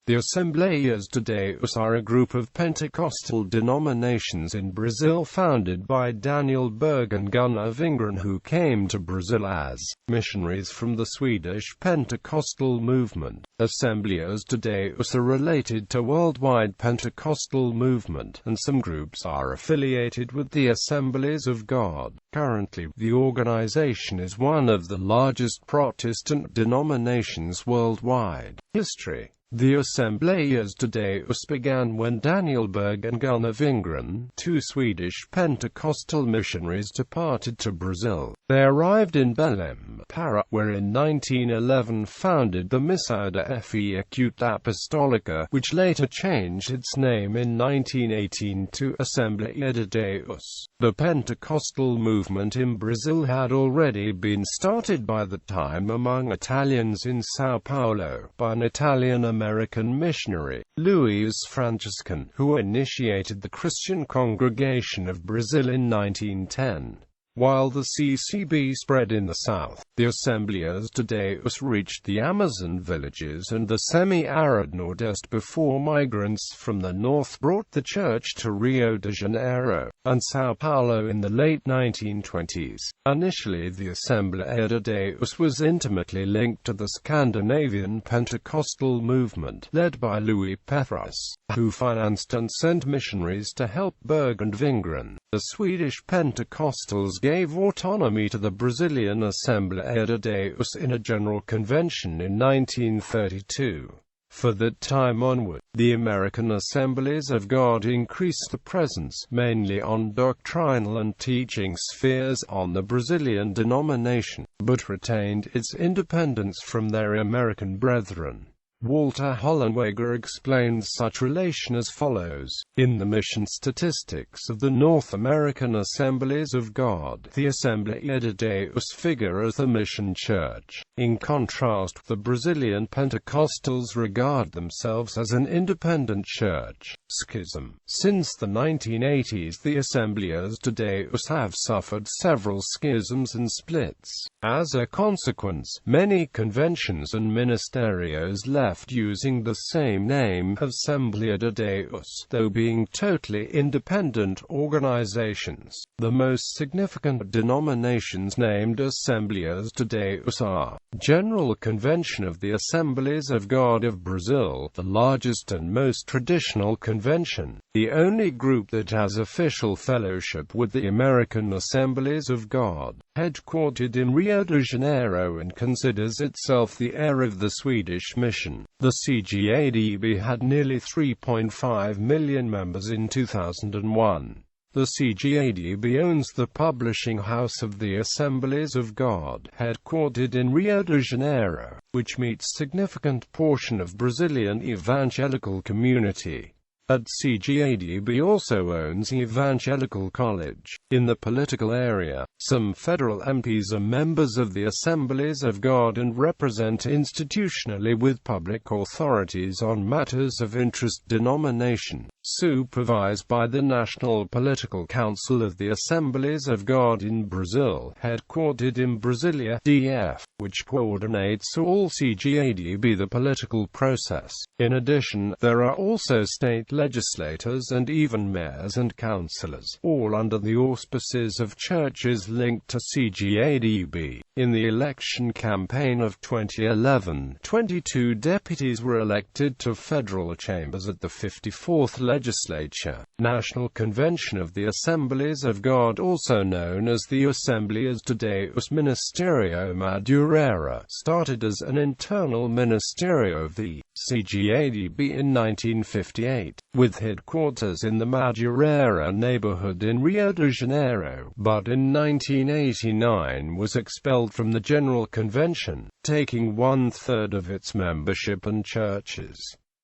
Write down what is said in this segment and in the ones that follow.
The Assembleias de Deus are a group of Pentecostal denominations in Brazil founded by Daniel Berg and Gunnar Wingren, who came to Brazil as missionaries from the Swedish Pentecostal movement. Assembleias de Deus are related to worldwide Pentecostal movement, and some groups are affiliated with the Assemblies of God. Currently, the organization is one of the largest Protestant denominations worldwide. History. The Assembleias de Deus began when Daniel Berg and Gunnar Wingren, two Swedish Pentecostal missionaries, departed to Brazil. They arrived in Belém, Pará, where in 1911 founded the Missão da Fé Oculta Apostólica, which later changed its name in 1918 to Assembleia de Deus. The Pentecostal movement in Brazil had already been started by the time among Italians in São Paulo, by an Italian-American missionary, Luiz Franciscan, who initiated the Christian Congregation of Brazil in 1910. While the CCB spread in the south, the Assembleias de Deus reached the Amazon villages and the semi-arid Nordeste before migrants from the north brought the church to Rio de Janeiro and São Paulo in the late 1920s. Initially, the Assembleia de Deus was intimately linked to the Scandinavian Pentecostal movement, led by Louis Petrus, who financed and sent missionaries to help Berg and Wingren. The Swedish Pentecostals gave autonomy to the Brazilian Assembleia de Deus in a general convention in 1932. From that time onward, the American Assemblies of God increased the presence, mainly on doctrinal and teaching spheres, on the Brazilian denomination, but retained its independence from their American brethren. Walter Hollenweger explains such relation as follows. In the mission statistics of the North American Assemblies of God, the Assembleia de Deus figure as the mission church. In contrast, the Brazilian Pentecostals regard themselves as an independent church. Schism. Since the 1980s, the Assembleias de Deus have suffered several schisms and splits. As a consequence, many conventions and ministerios left using the same name, Assembleia de Deus, though being totally independent organizations. The most significant denominations named Assembleias de Deus are General Convention of the Assemblies of God of Brazil, the largest and most traditional convention, the only group that has official fellowship with the American Assemblies of God, headquartered in Rio de Janeiro and considers itself the heir of the Swedish mission. The CGADB had nearly 3.5 million members in 2001. The CGADB owns the publishing house of the Assemblies of God, headquartered in Rio de Janeiro, which meets significant portion of Brazilian evangelical community. At CGADB also owns Evangelical College. In the political area, some federal MPs are members of the Assemblies of God and represent institutionally with public authorities on matters of interest. Denomination, supervised by the National Political Council of the Assemblies of God in Brazil, headquartered in Brasilia, DF, which coordinates all CGADB the political process. In addition, there are also state legislators and even mayors and councillors, all under the auspices of churches linked to CGADB. In the election campaign of 2011, 22 deputies were elected to federal chambers at the 54th Legislature. National Convention of the Assemblies of God, also known as the Assembleias de Deus Ministerio Madureira, started as an internal ministerio of the CGADB in 1958, with headquarters in the Madureira neighborhood in Rio de Janeiro, but in 1989 was expelled from the General Convention, taking one-third of its membership and churches.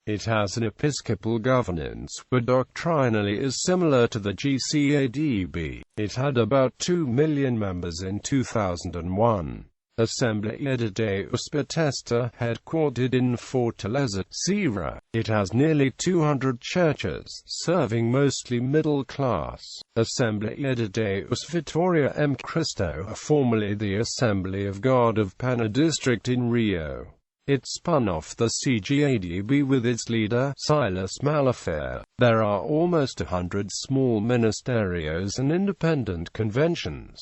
It has an episcopal governance, but doctrinally is similar to the GCADB. It had about 2 million members in 2001. Assembleia de Deus Batista, headquartered in Fortaleza, Ceará. It has nearly 200 churches, serving mostly middle class. Assembleia de Deus Vitória em Cristo, formerly the Assembly of God of Pana District in Rio. It spun off the CGADB with its leader, Silas Malafair. There are almost 100 small ministerios and independent conventions.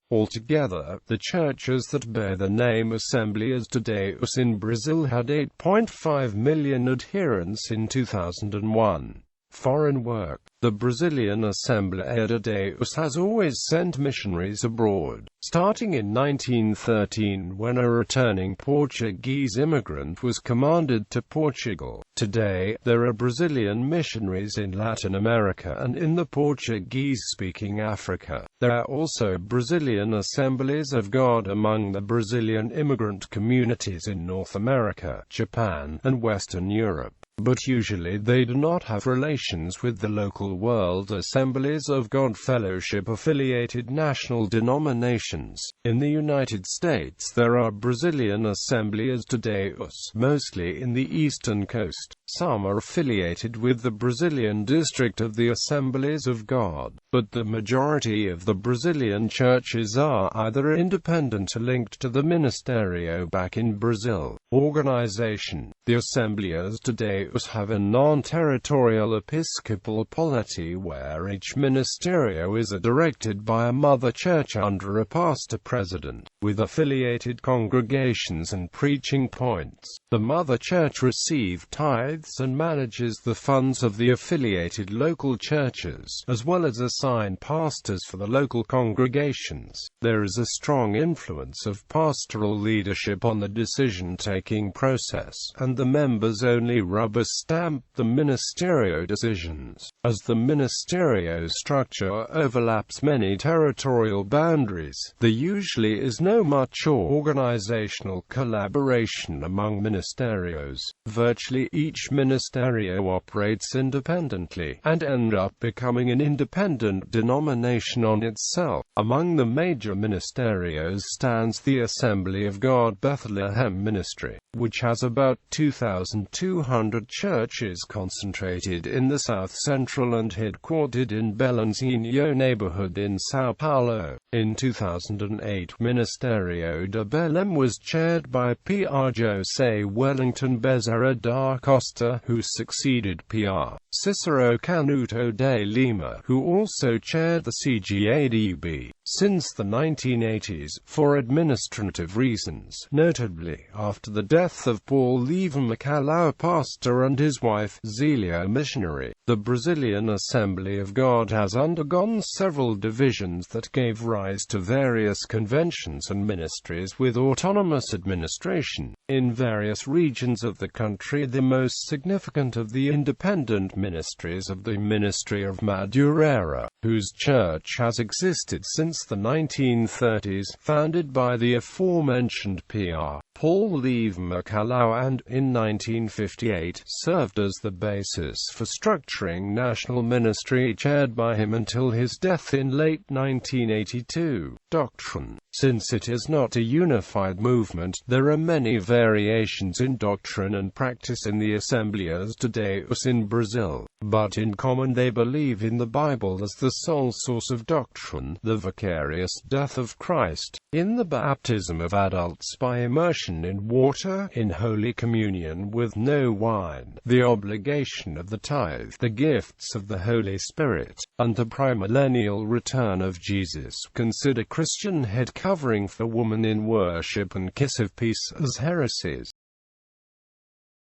Altogether, the churches that bear the name Assembleias de Deus in Brazil had 8.5 million adherents in 2001. Foreign work. The Brazilian Assembleia de Deus has always sent missionaries abroad, starting in 1913 when a returning Portuguese immigrant was commanded to Portugal. Today, there are Brazilian missionaries in Latin America and in the Portuguese-speaking Africa. There are also Brazilian Assemblies of God among the Brazilian immigrant communities in North America, Japan, and Western Europe. But usually they do not have relations with the local World Assemblies of God Fellowship-affiliated national denominations. In the United States there are Brazilian Assembleias de Deus, mostly in the eastern coast. Some are affiliated with the Brazilian district of the Assemblies of God, but the majority of the Brazilian churches are either independent or linked to the Ministerio back in Brazil. Organization. The Assembleias de Deus have a non-territorial episcopal polity where each ministerio is directed by a mother church under a pastor-president, with affiliated congregations and preaching points. The mother church receives tithes and manages the funds of the affiliated local churches, as well as assign pastors for the local congregations. There is a strong influence of pastoral leadership on the decision-taking process, and the members only rubber-stamp the ministerio decisions. As the ministerio structure overlaps many territorial boundaries, there usually is no much organizational collaboration among ministerios. Virtually each ministerio operates independently, and ends up becoming an independent denomination on itself. Among the major ministerios stands the Assembly of God Bethlehem Ministry, which has about 2,200 churches concentrated in the south-central and headquartered in Belenzinho neighborhood in São Paulo. In 2008, Ministerio de Belém was chaired by Pr. José Wellington Bezerra da Costa, who succeeded Pr. Cicero Canuto de Lima, who also chaired the CGADB. Since the 1980s, for administrative reasons, notably after the death of Paul Leva Macalão, pastor, and his wife, Zélia, missionary, the Brazilian Assembly of God has undergone several divisions that gave rise to various conventions and ministries with autonomous administration. In various regions of the country, the most significant of the independent ministries of the Ministry of Madureira, whose church has existed since the 1930s, founded by the aforementioned Pr. Paul Leva Macalão, and, in 1958, served as the basis for structuring national ministry chaired by him until his death in late 1982. Doctrine. Since it is not a unified movement, there are many variations in doctrine and practice in the Assembleias de Deus in Brazil, but in common they believe in the Bible as the sole source of doctrine, the vicarious death of Christ, in the baptism of adults by immersion in water, in Holy Communion with no wine, the obligation of the tithe, the gifts of the Holy Spirit, and the premillennial return of Jesus. Consider Christian head covering for woman in worship and kiss of peace as heresies.